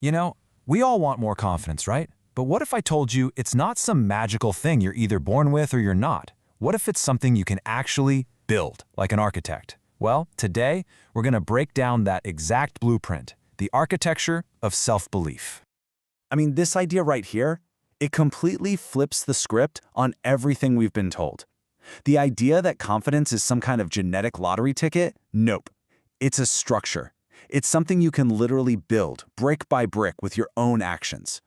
You know, we all want more confidence, right? But what if I told you it's not some magical thing you're either born with or you're not? What if it's something you can actually build, like an architect? Well, today, we're going to break down that exact blueprint, the architecture of self-belief. I mean, this idea right here, it completely flips the script on everything we've been told. The idea that confidence is some kind of genetic lottery ticket? Nope. It's a structure. It's something you can literally build, brick by brick, with your own actions.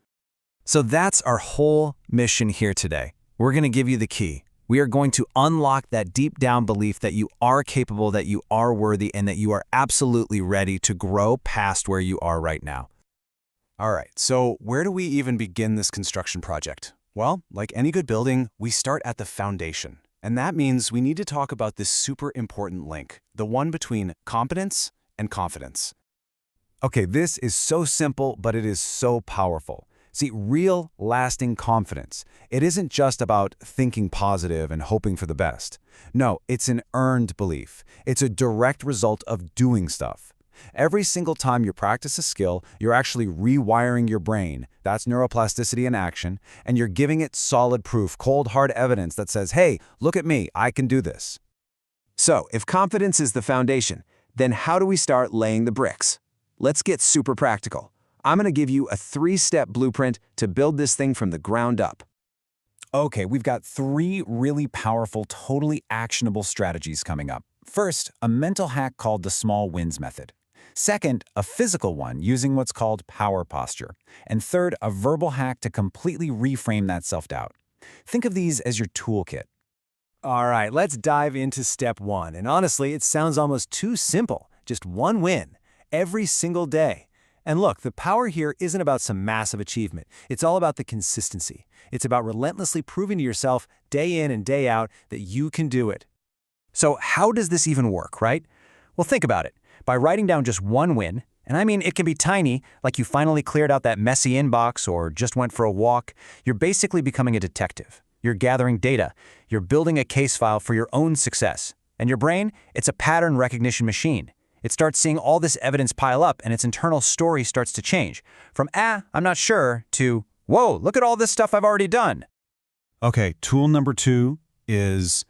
So that's our whole mission here today. We're going to give you the key. We are going to unlock that deep down belief that you are capable, that you are worthy, and that you are absolutely ready to grow past where you are right now. All right, so where do we even begin this construction project? Well, like any good building, we start at the foundation. And that means we need to talk about this super important link, the one between competence and confidence. Okay, this is so simple, but it is so powerful. See, real, lasting confidence, it isn't just about thinking positive and hoping for the best. No, it's an earned belief. It's a direct result of doing stuff. Every single time you practice a skill, you're actually rewiring your brain. That's neuroplasticity in action, and you're giving it solid proof, cold, hard evidence that says, hey, look at me, I can do this. So, if confidence is the foundation, then how do we start laying the bricks? Let's get super practical. I'm going to give you a 3-step blueprint to build this thing from the ground up. Okay, we've got 3 really powerful, totally actionable strategies coming up. First, a mental hack called the small wins method. Second, a physical one using what's called power posture. And third, a verbal hack to completely reframe that self-doubt. Think of these as your toolkit. All right, let's dive into step 1. And honestly, it sounds almost too simple. Just one win every single day. And look, the power here isn't about some massive achievement. It's all about the consistency. It's about relentlessly proving to yourself day in and day out that you can do it. So how does this even work, right? Well, think about it. By writing down just one win, and I mean it can be tiny, like you finally cleared out that messy inbox or just went for a walk, you're basically becoming a detective. You're gathering data. You're building a case file for your own success. And your brain, it's a pattern recognition machine. It starts seeing all this evidence pile up, and its internal story starts to change. From, I'm not sure, to, whoa, look at all this stuff I've already done. Okay, tool number 2 is,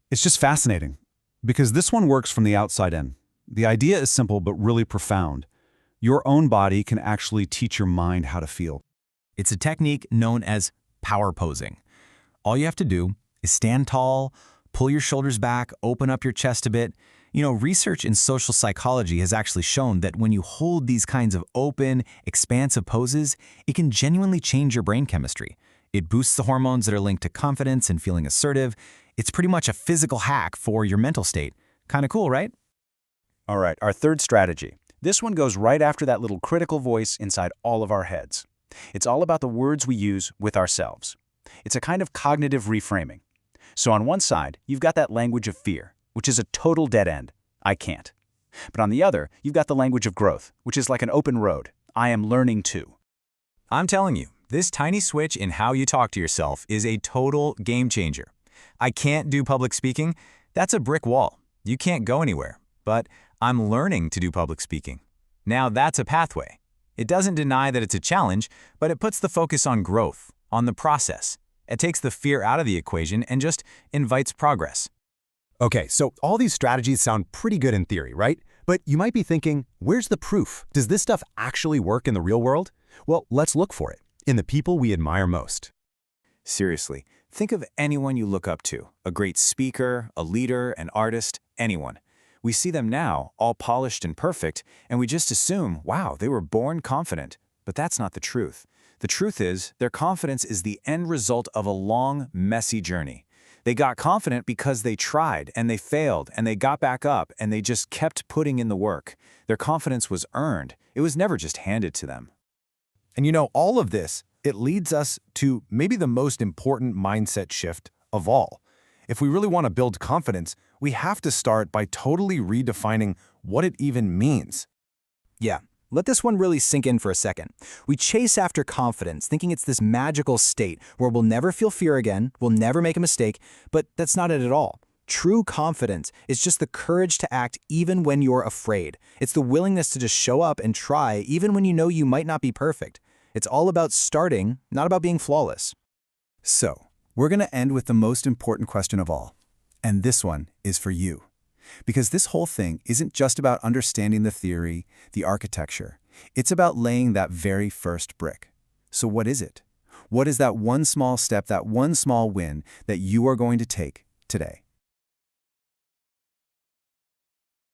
it's just fascinating, because this one works from the outside in. The idea is simple but really profound. Your own body can actually teach your mind how to feel. It's a technique known as power posing. All you have to do is stand tall, pull your shoulders back, open up your chest a bit. You know, research in social psychology has actually shown that when you hold these kinds of open, expansive poses, it can genuinely change your brain chemistry. It boosts the hormones that are linked to confidence and feeling assertive. It's pretty much a physical hack for your mental state. Kind of cool, right? All right, our third strategy. This one goes right after that little critical voice inside all of our heads. It's all about the words we use with ourselves. It's a kind of cognitive reframing. So on one side, you've got that language of fear, which is a total dead end. I can't. But on the other, you've got the language of growth, which is like an open road. I am learning too. I'm telling you, this tiny switch in how you talk to yourself is a total game changer. I can't do public speaking. That's a brick wall. You can't go anywhere. But I'm learning to do public speaking. Now that's a pathway. It doesn't deny that it's a challenge, but it puts the focus on growth, on the process. It takes the fear out of the equation and just invites progress. Okay, so all these strategies sound pretty good in theory, right? But you might be thinking, where's the proof? Does this stuff actually work in the real world? Well, let's look for it in the people we admire most. Seriously, think of anyone you look up to, a great speaker, a leader, an artist, anyone. We see them now, all polished and perfect, and we just assume, wow, they were born confident. But that's not the truth. The truth is, their confidence is the end result of a long, messy journey. They got confident because they tried, and they failed, and they got back up, and they just kept putting in the work. Their confidence was earned. It was never just handed to them. And you know, all of this, it leads us to maybe the most important mindset shift of all. If we really want to build confidence, we have to start by totally redefining what it even means. Yeah, let this one really sink in for a second. We chase after confidence, thinking it's this magical state where we'll never feel fear again, we'll never make a mistake, but that's not it at all. True confidence is just the courage to act even when you're afraid. It's the willingness to just show up and try even when you know you might not be perfect. It's all about starting, not about being flawless. So, we're going to end with the most important question of all. And this one is for you. Because this whole thing isn't just about understanding the theory, the architecture. It's about laying that very first brick. So what is it? What is that one small step, that one small win that you are going to take today?